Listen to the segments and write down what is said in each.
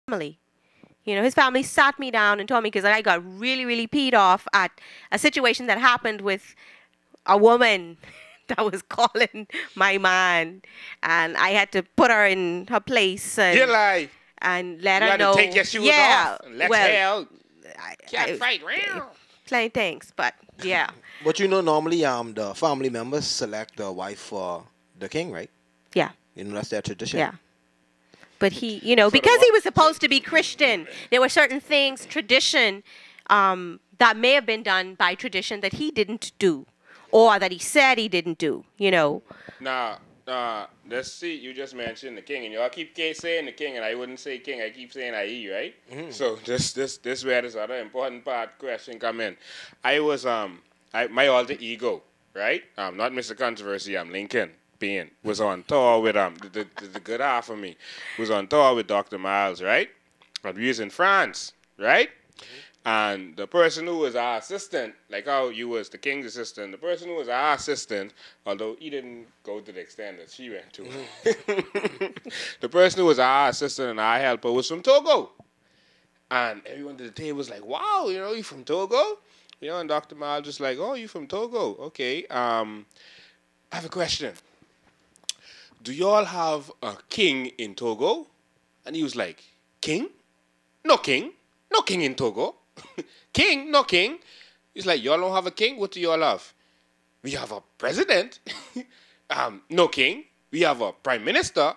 family. You know, his family sat me down and told me, because I got really, really peed off at a situation that happened with a woman that was calling my man, and I had to put her in her place You lie. and let You her had know. to take your shoes yeah, off and let well, hell. I, Can't I, fight round. plenty things, but yeah, But you know, normally the family members select the wife for the king, right? yeah, You know, that's their tradition. yeah. But he, you know, So the because he what? was supposed to be Christian, there were certain things, tradition, that may have been done by tradition that he didn't do, or that he said he didn't do. You know. Now, let's see. You just mentioned the king, and y'all keep saying the king, and I wouldn't say king. I keep saying IE, right? So this where this other important part question come in. I was my alter ego, right? Not Mr. Controversy. I'm Lincoln. Being was on tour with the good half of me was on tour with Dr. Miles, right? And we was in France, right? And the person who was our assistant, like how you was the king's assistant, the person who was our assistant, although he didn't go to the extent that she went to, the person who was our assistant and our helper was from Togo. And everyone at the table was like, wow, you know, you from Togo? You know, and Dr. Miles just like, oh, you from Togo? Okay. I have a question. Do y'all have a king in Togo? And he was like, king? No king. No king in Togo. King? No king. He's like, y'all don't have a king? What do y'all have? We have a president. No king. We have a prime minister.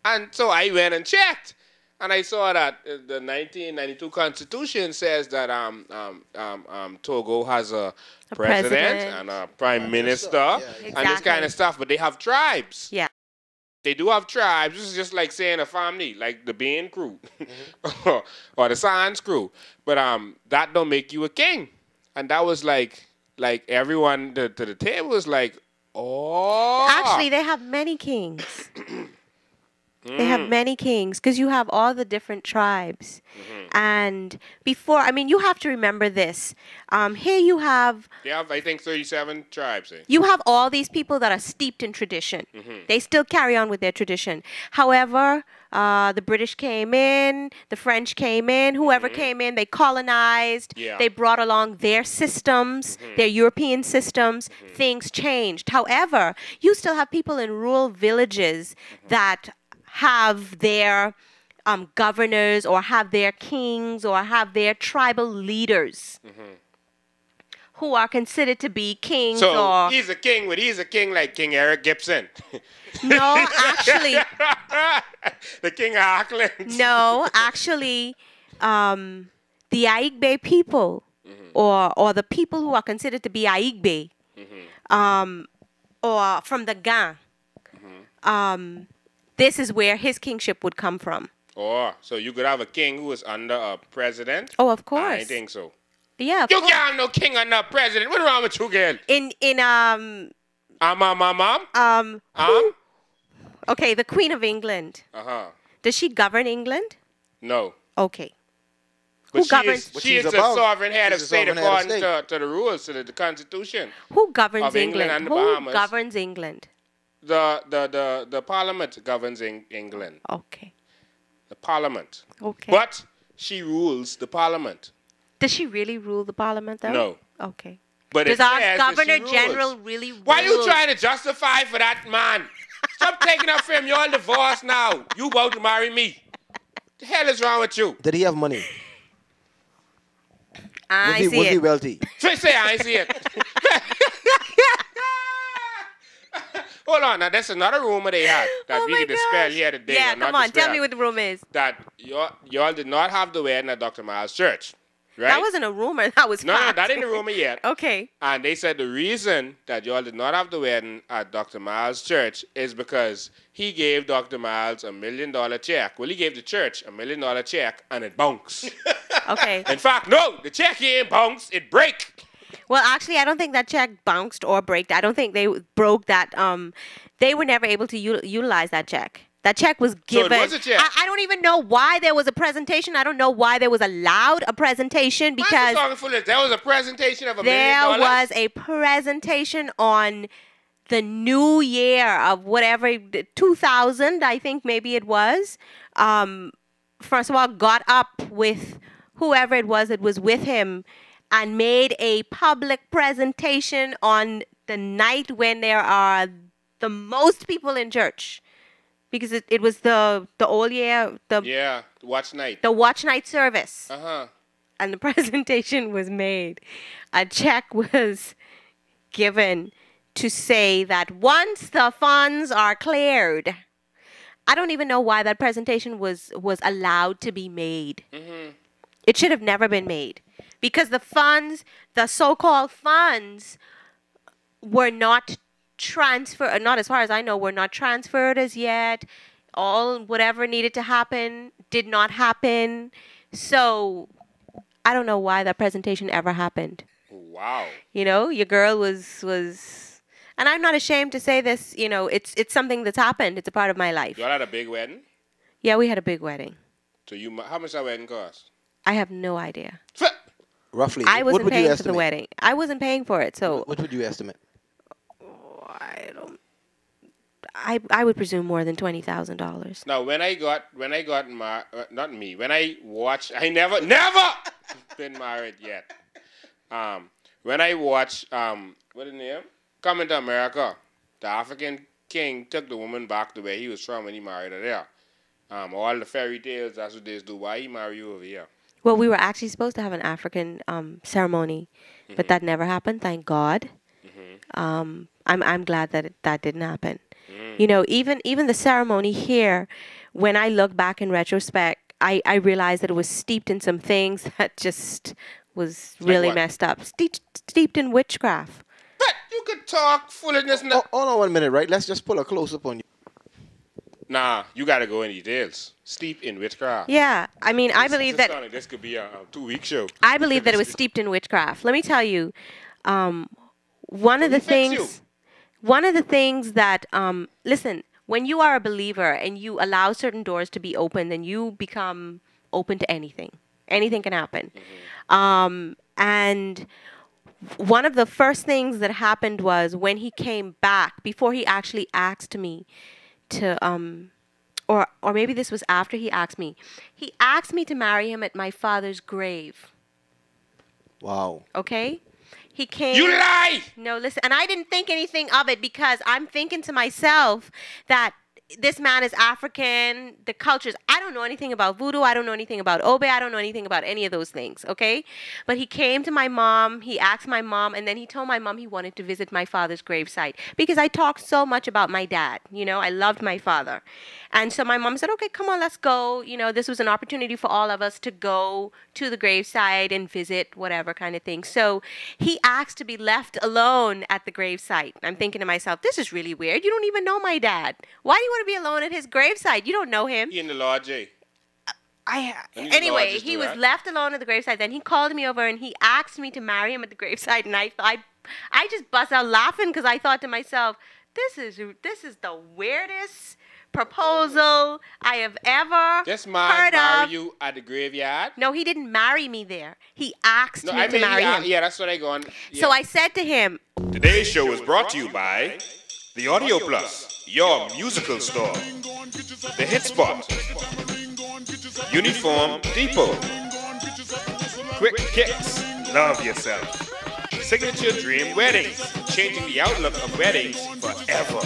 And so I went and checked. And I saw that the 1992 Constitution says that Togo has a president and a prime minister Yeah, and this kind of stuff, but they have tribes. Yeah. They do have tribes. This is just like saying a family, like the Bain crew or the Sands crew. But that don't make you a king. And that was like everyone to the table was like, oh. Actually, they have many kings. They have many kings because you have all the different tribes. And before, I mean, you have to remember this. Here you have, They have, I think, 37 tribes. Eh? you have all these people that are steeped in tradition. They still carry on with their tradition. However, the British came in, the French came in, whoever came in, they colonized, Yeah. they brought along their systems, their European systems, things changed. However, you still have people in rural villages that have their governors or have their kings or have their tribal leaders who are considered to be kings So or... he's a king, but he's a king like King Eric Gibson. No, actually... The king of Auckland. No, actually, the Aigbe people, or the people who are considered to be Aigbe, or from the Gan, this is where his kingship would come from. Oh, so you could have a king who is under a president? Oh, of I course. think so. Yeah, of You course. can't have no king under a president. What's wrong with you, girl? Who? Okay, the Queen of England. Uh-huh. Does she govern England? No. Okay. But Who she governs? is, she is she's the above. sovereign head of She's the state sovereign head of according state. to the rules, to the Constitution. Who governs Of England and the Bahamas. Who governs England? The parliament governs England. Okay. The parliament. Okay. But she rules the parliament. Does she really rule the parliament, though? No. Okay. But Does it our says that she governor rules. general really rule? Why you trying to justify for that man? Stop taking up for him. You're all divorced now. You about to marry me. The hell is wrong with you? Did he have money? I see Was he it. wealthy? So say I ain't see it. Hold on, now that's another rumor they had that Oh we my could dispel gosh. here today. Yeah, or not come on. Tell dispel. me what the room is. That y'all did not have the wedding at Dr. Miles' church, right? That wasn't a rumor. That was no, fact. that ain't the rumor yet. Okay. And they said the reason that y'all did not have the wedding at Dr. Miles' church is because he gave Dr. Miles $1 million check. Well, he gave the church $1 million check and it bounced. Okay. In fact, no, the check ain't bounced, it break. Well, actually, I don't think that check bounced or braked. I don't think they broke that. They were never able to utilize that check. That check was given. So it was a check. I don't even know why there was a presentation. I don't know why there was allowed a presentation because There was a presentation of $1 there million. was a presentation on the new year of whatever 2000, I think maybe it was. first of all, got up with whoever it was that was with him and made a public presentation on the night when there are the most people in church. Because it was the all year, Yeah, watch night. the watch night service. Uh-huh. And the presentation was made. A check was given to say that once the funds are cleared, I don't even know why that presentation was allowed to be made. It should have never been made because the funds, the so-called funds, were not transferred. Not as far as I know, were not transferred as yet. All whatever needed to happen did not happen. So I don't know why that presentation ever happened. Wow. You know, your girl was, and I'm not ashamed to say this. You know, it's something that's happened. It's a part of my life. Y'all had a big wedding? Yeah, we had a big wedding. So how much that wedding cost? I have no idea. Roughly. I what wasn't would you paying for the estimate? wedding. I wasn't paying for it, so What would you estimate? I don't. I would presume more than $20,000. Now, when I got married, not me. When I watched, I never been married yet. When I watched, what is the name? Coming to America, the African king took the woman back to where he was from when he married her there. All the fairy tales, that's what they do. Why he marry you over here? Well, we were actually supposed to have an African ceremony, but that never happened. Thank God. I'm glad that that didn't happen. You know, even the ceremony here, when I look back in retrospect, I realized that it was steeped in some things that just was really what? messed up. Steeped in witchcraft. But you could talk foolishness. Hold on 1 minute, right? Let's just pull a close-up on you. Nah, you got to go in details. Steep in witchcraft. Yeah, I mean, I believe that This could be a 2-week show. I believe that it was steeped in witchcraft. Let me tell you, one of the things that listen, when you are a believer and you allow certain doors to be open, then you become open to anything. Anything can happen. And one of the first things that happened was when he came back, before he actually asked me to or maybe this was after he asked me. He asked me to marry him at my father's grave. Wow. Okay? He came. You lie! No, listen. And I didn't think anything of it because I'm thinking to myself that this man is African, the cultures. I don't know anything about voodoo. I don't know anything about Obe. I don't know anything about any of those things, okay? But he came to my mom. He asked my mom, and then he told my mom he wanted to visit my father's gravesite because I talked so much about my dad. You know, I loved my father. And so my mom said, okay, come on, let's go. You know, this was an opportunity for all of us to go to the gravesite and visit, whatever kind of thing. So he asked to be left alone at the gravesite. I'm thinking to myself, this is really weird. You don't even know my dad. Why do you want to be alone at his gravesite? You don't know him. He in the Lord J. Anyway, he was left alone at the gravesite. Then he called me over and he asked me to marry him at the gravesite. And I just bust out laughing because I thought to myself, this is the weirdest proposal I have ever This man heard marry of. you at the graveyard? No, he didn't marry me there. He asked me to marry him. Yeah, that's what I going. Yeah. So I said to him, Today's show is brought to you by The Audio Plus, your musical store, The Hit Spot, Uniform Depot, Quick Kicks, Love Yourself, Signature Dream Weddings, changing the outlook of weddings forever.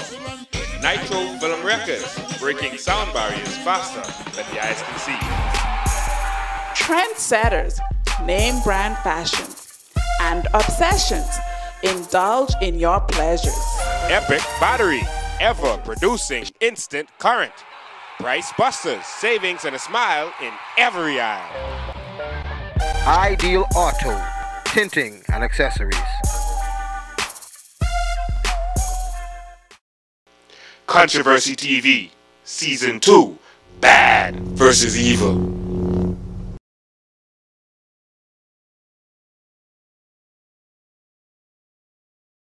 Nitro Film Records, breaking sound barriers faster than the eyes can see. Trendsetters, name brand fashion, and obsessions. Indulge in your pleasures. Epic Battery, ever producing instant current. Price Busters, savings and a smile in every aisle. Ideal Auto, tinting and accessories. Controversy TV, Season 2, Bad versus Evil.